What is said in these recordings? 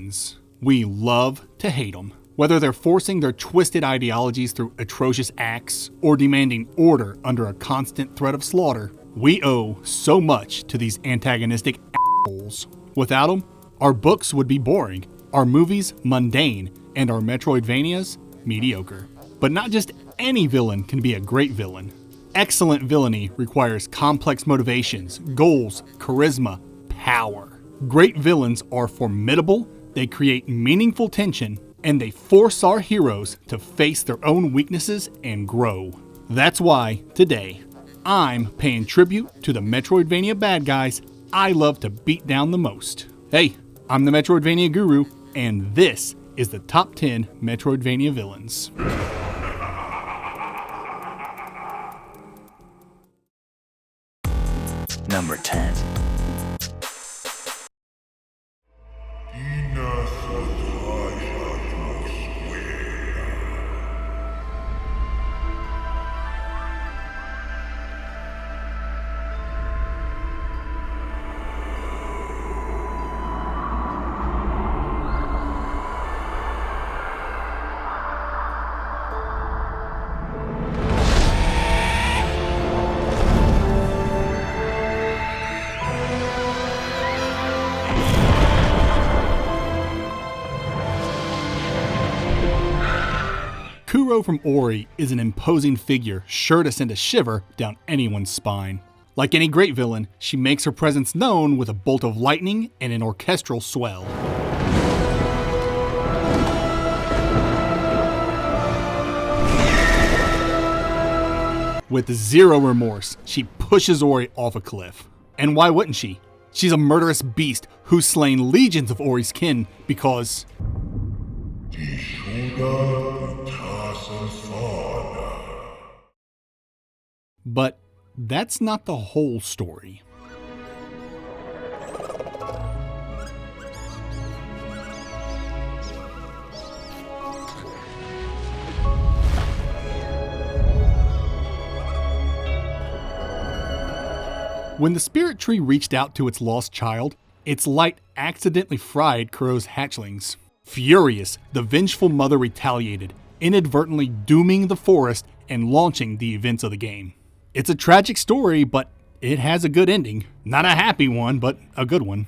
villains. We love to hate them. Whether they're forcing their twisted ideologies through atrocious acts or demanding order under a constant threat of slaughter, we owe so much to these antagonistic assholes. Without them, our books would be boring, our movies mundane, and our Metroidvanias mediocre. But not just any villain can be a great villain. Excellent villainy requires complex motivations, goals, charisma, power. Great villains are formidable, they create meaningful tension, and they force our heroes to face their own weaknesses and grow. That's why, today, I'm paying tribute to the Metroidvania bad guys I love to beat down the most. Hey, I'm the Metroidvania Guru, and this is the top 10 Metroidvania villains. Number 10. Kuro from Ori is an imposing figure sure to send a shiver down anyone's spine. Like any great villain, she makes her presence known with a bolt of lightning and an orchestral swell. With zero remorse, she pushes Ori off a cliff. And why wouldn't she? She's a murderous beast who's slain legions of Ori's kin because... But that's not the whole story. When the spirit tree reached out to its lost child, its light accidentally fried Kuro's hatchlings. Furious, the vengeful mother retaliated, inadvertently dooming the forest and launching the events of the game. It's a tragic story, but it has a good ending. Not a happy one, but a good one.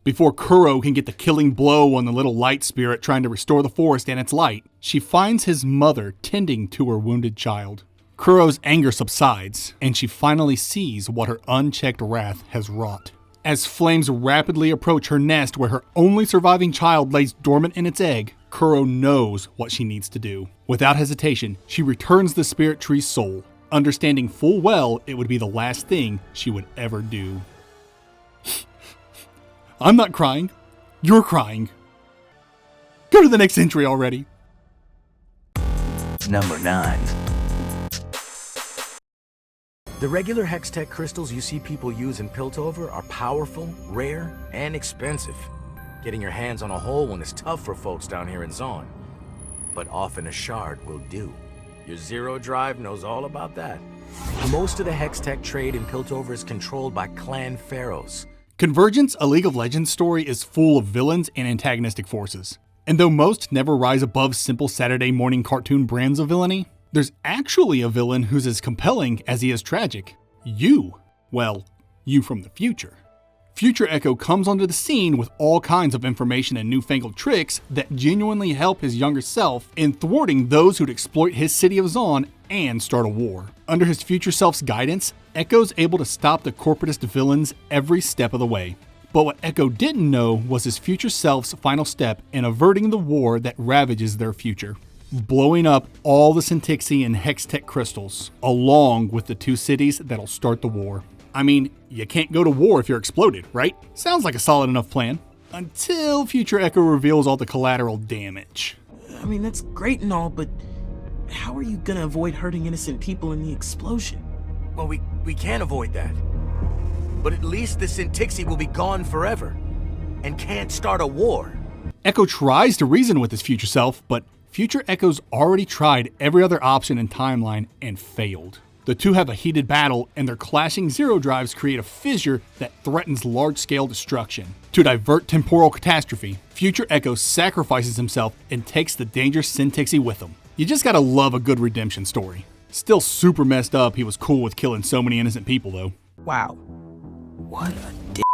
Before Kuro can get the killing blow on the little light spirit trying to restore the forest and its light, she finds his mother tending to her wounded child. Kuro's anger subsides, and she finally sees what her unchecked wrath has wrought. As flames rapidly approach her nest where her only surviving child lays dormant in its egg, Kuro knows what she needs to do. Without hesitation, she returns the spirit tree's soul, understanding full well it would be the last thing she would ever do. I'm not crying. You're crying. Go to the next entry already. Number 9. The regular Hextech crystals you see people use in Piltover are powerful, rare, and expensive. Getting your hands on a whole one is tough for folks down here in Zaun. But often a shard will do. Your Zero Drive knows all about that. Most of the Hextech trade in Piltover is controlled by clan pharaohs. Convergence, a League of Legends story, is full of villains and antagonistic forces. And though most never rise above simple Saturday morning cartoon brands of villainy, there's actually a villain who's as compelling as he is tragic. You. Well, you from the future. Future Echo comes onto the scene with all kinds of information and newfangled tricks that genuinely help his younger self in thwarting those who'd exploit his city of Zaun and start a war. Under his future self's guidance, Echo's able to stop the corporatist villains every step of the way. But what Echo didn't know was his future self's final step in averting the war that ravages their future. Blowing up all the Syntixi and Hextech crystals, along with the two cities that'll start the war. I mean, you can't go to war if you're exploded, right? Sounds like a solid enough plan. Until Future Echo reveals all the collateral damage. I mean, that's great and all, but how are you gonna avoid hurting innocent people in the explosion? Well, we can't avoid that. But at least the Syntixi will be gone forever, and can't start a war. Echo tries to reason with his future self, but Future Echo's already tried every other option and timeline and failed. The two have a heated battle, and their clashing zero drives create a fissure that threatens large-scale destruction. To divert temporal catastrophe, Future Echo sacrifices himself and takes the dangerous Syntexy with him. You just gotta love a good redemption story. Still super messed up he was cool with killing so many innocent people though. Wow. What a dick.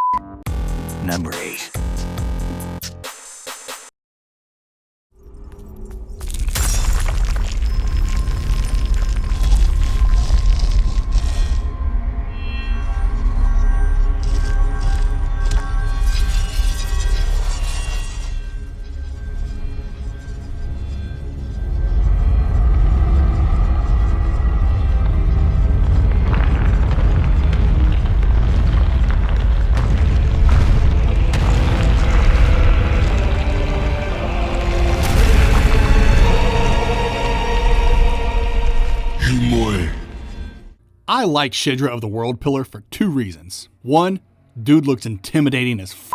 Number 8. I like Shidra of the World Pillar for 2 reasons. 1, dude looks intimidating as f***,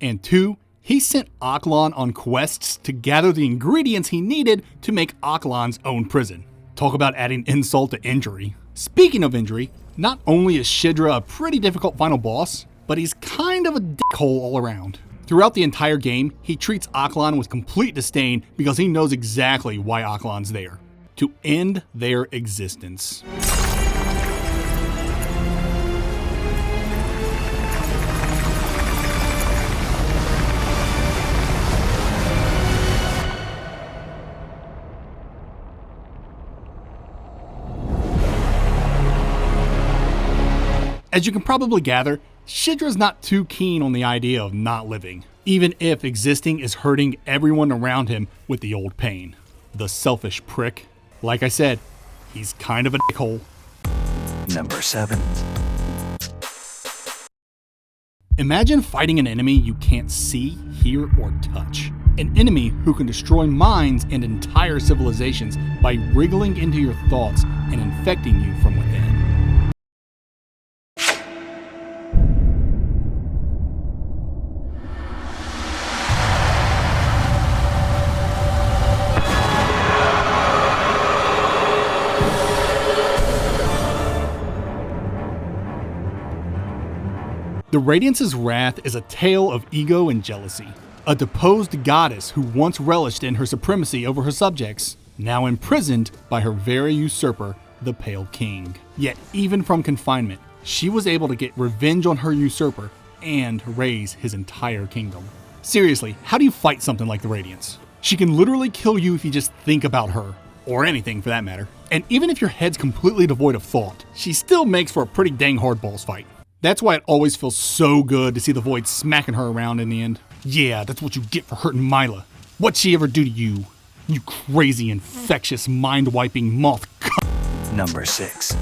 and 2, he sent Aklan on quests to gather the ingredients he needed to make Aklan's own prison. Talk about adding insult to injury. Speaking of injury, not only is Shidra a pretty difficult final boss, but he's kind of a dickhole all around. Throughout the entire game, he treats Aklan with complete disdain because he knows exactly why Aklan's there. To end their existence. As you can probably gather, Shidra's not too keen on the idea of not living, even if existing is hurting everyone around him with the old pain. The selfish prick. Like I said, he's kind of a dickhole. Number 7. Imagine fighting an enemy you can't see, hear, or touch. An enemy who can destroy minds and entire civilizations by wriggling into your thoughts and infecting you from within. The Radiance's wrath is a tale of ego and jealousy. A deposed goddess who once relished in her supremacy over her subjects, now imprisoned by her very usurper, the Pale King. Yet even from confinement, she was able to get revenge on her usurper and raise his entire kingdom. Seriously, how do you fight something like the Radiance? She can literally kill you if you just think about her, or anything for that matter. And even if your head's completely devoid of thought, she still makes for a pretty dang hard boss fight. That's why it always feels so good to see the Void smacking her around in the end. Yeah, that's what you get for hurting Mila. What'd she ever do to you? You crazy, infectious, mind-wiping moth c***. Number 6.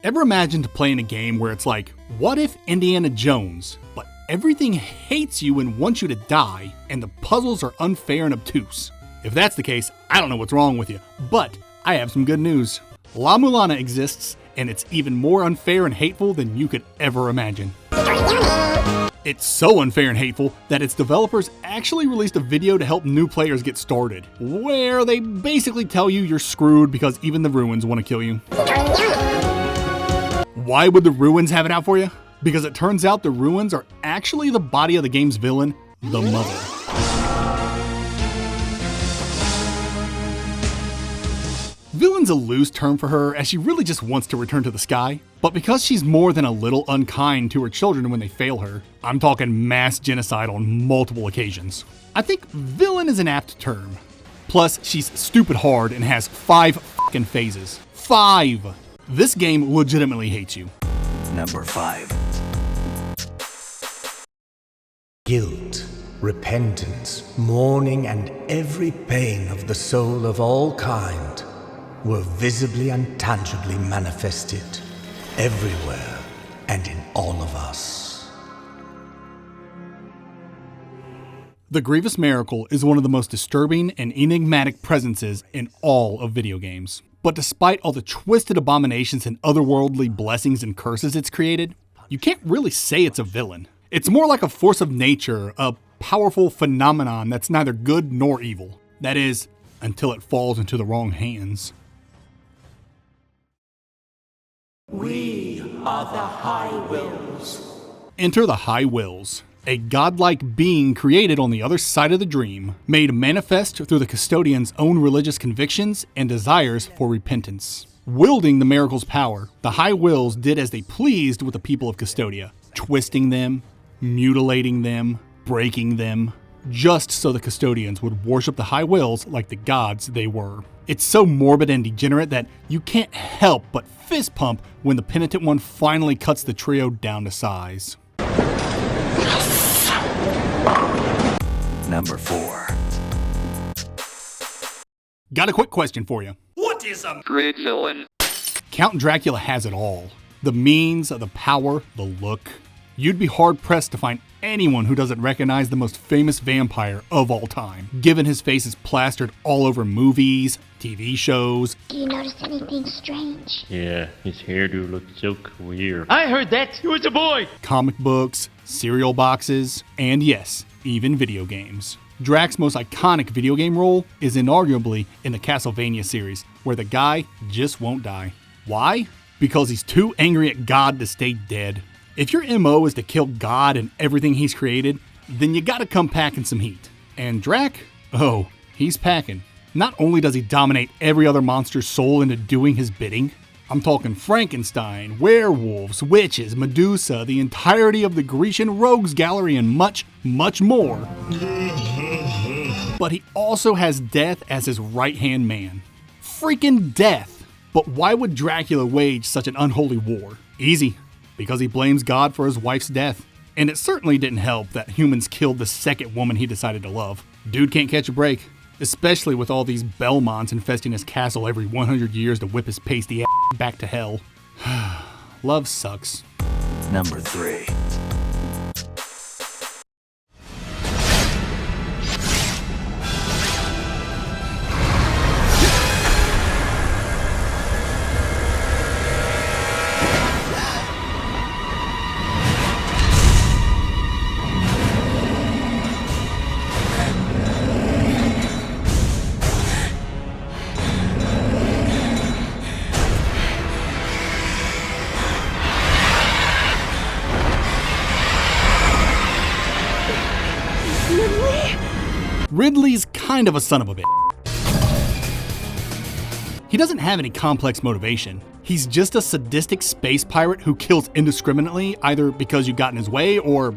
Ever imagined playing a game where it's like, what if Indiana Jones, but everything hates you and wants you to die, and the puzzles are unfair and obtuse? If that's the case, I don't know what's wrong with you, but I have some good news. La-Mulana exists, and it's even more unfair and hateful than you could ever imagine. It's so unfair and hateful that its developers actually released a video to help new players get started, where they basically tell you you're screwed because even the ruins want to kill you. Why would the ruins have it out for you? Because it turns out the ruins are actually the body of the game's villain, the Mother. Villain's a loose term for her, as she really just wants to return to the sky. But because she's more than a little unkind to her children when they fail her, I'm talking mass genocide on multiple occasions, I think villain is an apt term. Plus, she's stupid hard and has 5 fucking phases. 5! This game legitimately hates you. Number 5. Guilt, repentance, mourning, and every pain of the soul of all kind were visibly and tangibly manifested everywhere and in all of us. The Grievous Miracle is one of the most disturbing and enigmatic presences in all of video games. But despite all the twisted abominations and otherworldly blessings and curses it's created, you can't really say it's a villain. It's more like a force of nature, a powerful phenomenon that's neither good nor evil. That is, until it falls into the wrong hands. We are the High Wills. Enter the High Wills, a godlike being created on the other side of the dream, made manifest through the custodian's own religious convictions and desires for repentance. Wielding the miracle's power, the High Wills did as they pleased with the people of Custodia, twisting them, mutilating them, breaking them, just so the custodians would worship the High Wills like the gods they were. It's so morbid and degenerate that you can't help but fist pump when the penitent one finally cuts the trio down to size. Number 4. Got a quick question for you. What is a great villain? Count Dracula has it all. The means, the power, the look. You'd be hard-pressed to find anyone who doesn't recognize the most famous vampire of all time, given his face is plastered all over movies, TV shows. Do you notice anything strange? Yeah, his hairdo looks so queer. I heard that. He was a boy. Comic books, cereal boxes, and yes, even video games. Drac's most iconic video game role is inarguably in the Castlevania series, where the guy just won't die. Why? Because he's too angry at God to stay dead. If your MO is to kill God and everything he's created, then you gotta come packing some heat. And Drac? Oh, he's packing. Not only does he dominate every other monster's soul into doing his bidding, I'm talking Frankenstein, werewolves, witches, Medusa, the entirety of the Grecian rogues gallery, and much, much more. But he also has death as his right-hand man. Freaking death! But why would Dracula wage such an unholy war? Easy. Because he blames God for his wife's death. And it certainly didn't help that humans killed the second woman he decided to love. Dude can't catch a break. Especially with all these Belmonts infesting his castle every 100 years to whip his pasty ass back to hell. Love sucks. Number 3. Ridley's kind of a son of a bitch. He doesn't have any complex motivation. He's just a sadistic space pirate who kills indiscriminately, either because you got in his way or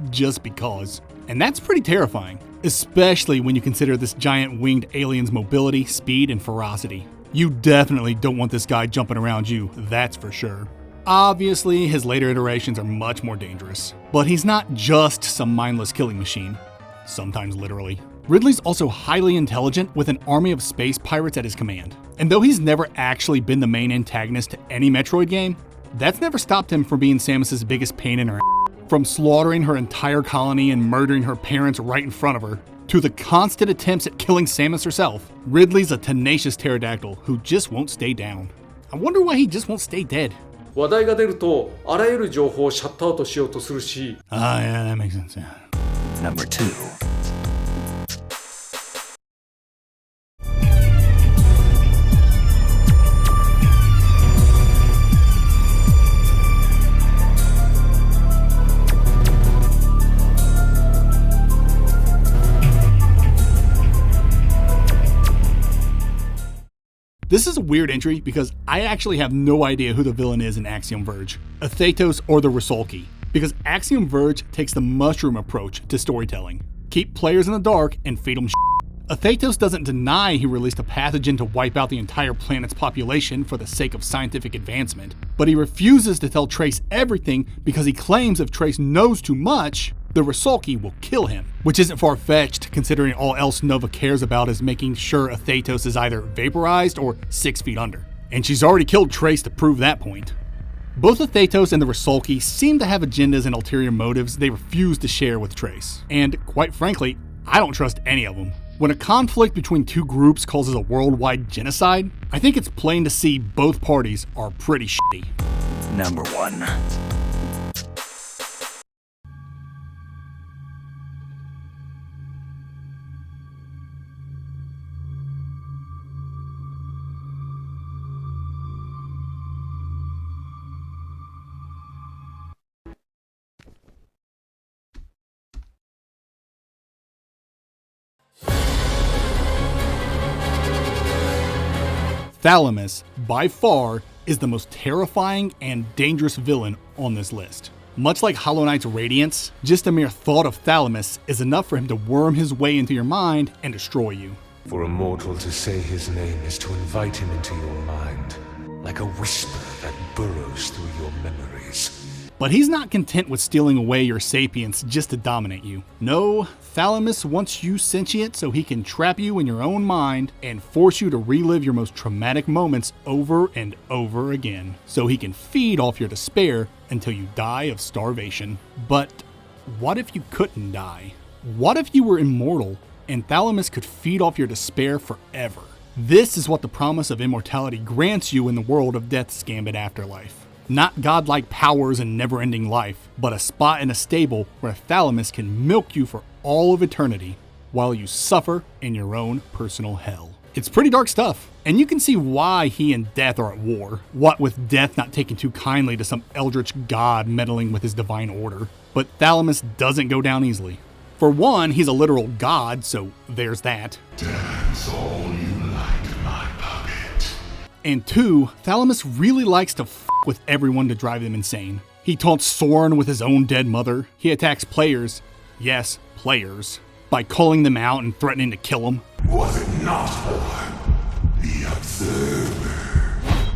just because. And that's pretty terrifying, especially when you consider this giant winged alien's mobility, speed, and ferocity. You definitely don't want this guy jumping around you, that's for sure. Obviously, his later iterations are much more dangerous, but he's not just some mindless killing machine. Sometimes literally. Ridley's also highly intelligent with an army of space pirates at his command. And though he's never actually been the main antagonist to any Metroid game, that's never stopped him from being Samus's biggest pain in her ass. From slaughtering her entire colony and murdering her parents right in front of her, to the constant attempts at killing Samus herself, Ridley's a tenacious pterodactyl who just won't stay down. I wonder why he just won't stay dead. 話題が出るとあらゆる情報をシャットアウトしようとするし Yeah, that makes sense, yeah. Number 2. This is a weird entry because I actually have no idea who the villain is in Axiom Verge, Athetos or the Rusalki, because Axiom Verge takes the mushroom approach to storytelling. Keep players in the dark and feed them shit. Athetos doesn't deny he released a pathogen to wipe out the entire planet's population for the sake of scientific advancement, but he refuses to tell Trace everything because he claims if Trace knows too much, the Rusalki will kill him, which isn't far-fetched considering all else Nova cares about is making sure Athetos is either vaporized or 6 feet under. And she's already killed Trace to prove that point. Both Athetos and the Rusalki seem to have agendas and ulterior motives they refuse to share with Trace. And quite frankly, I don't trust any of them. When a conflict between two groups causes a worldwide genocide, I think it's plain to see both parties are pretty shitty. Number 1. Thalamus, by far, is the most terrifying and dangerous villain on this list. Much like Hollow Knight's Radiance, just a mere thought of Thalamus is enough for him to worm his way into your mind and destroy you. For a mortal to say his name is to invite him into your mind, like a whisper that burrows through your memories. But he's not content with stealing away your sapience just to dominate you. No, Thalamus wants you sentient so he can trap you in your own mind and force you to relive your most traumatic moments over and over again, so he can feed off your despair until you die of starvation. But what if you couldn't die? What if you were immortal and Thalamus could feed off your despair forever? This is what the promise of immortality grants you in the world of Death's Gambit Afterlife. Not godlike powers and never-ending life, but a spot in a stable where Thalamus can milk you for all of eternity while you suffer in your own personal hell. It's pretty dark stuff, and you can see why he and Death are at war. What with Death not taking too kindly to some eldritch god meddling with his divine order. But Thalamus doesn't go down easily. For one, he's a literal god, so there's that. Dance all you like, my puppet. And two, Thalamus really likes to with everyone to drive them insane. He taunts Soren with his own dead mother. He attacks players, yes, players, by calling them out and threatening to kill them. Was it not for the Observer?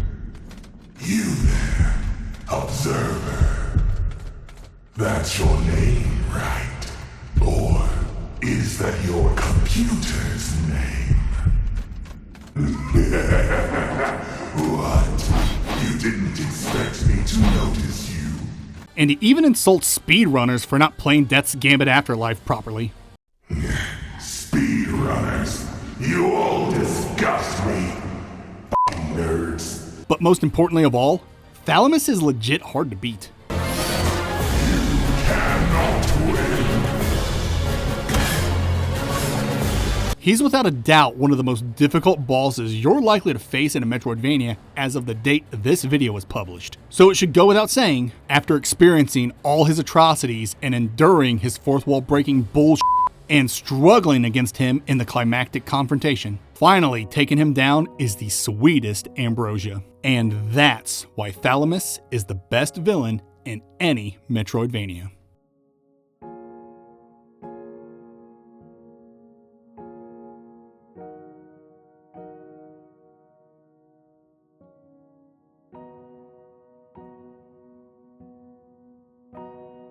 You there, Observer. That's your name, right? Or is that your computer's name? What? You didn't expect me to notice you. And he even insults speedrunners for not playing Death's Gambit Afterlife properly. Speedrunners, you all disgust me, f***ing nerds. But most importantly of all, Thalamus is legit hard to beat. He's without a doubt one of the most difficult bosses you're likely to face in a Metroidvania as of the date this video was published. So it should go without saying, after experiencing all his atrocities and enduring his fourth wall breaking bullshit and struggling against him in the climactic confrontation, finally taking him down is the sweetest ambrosia. And that's why Thalamus is the best villain in any Metroidvania.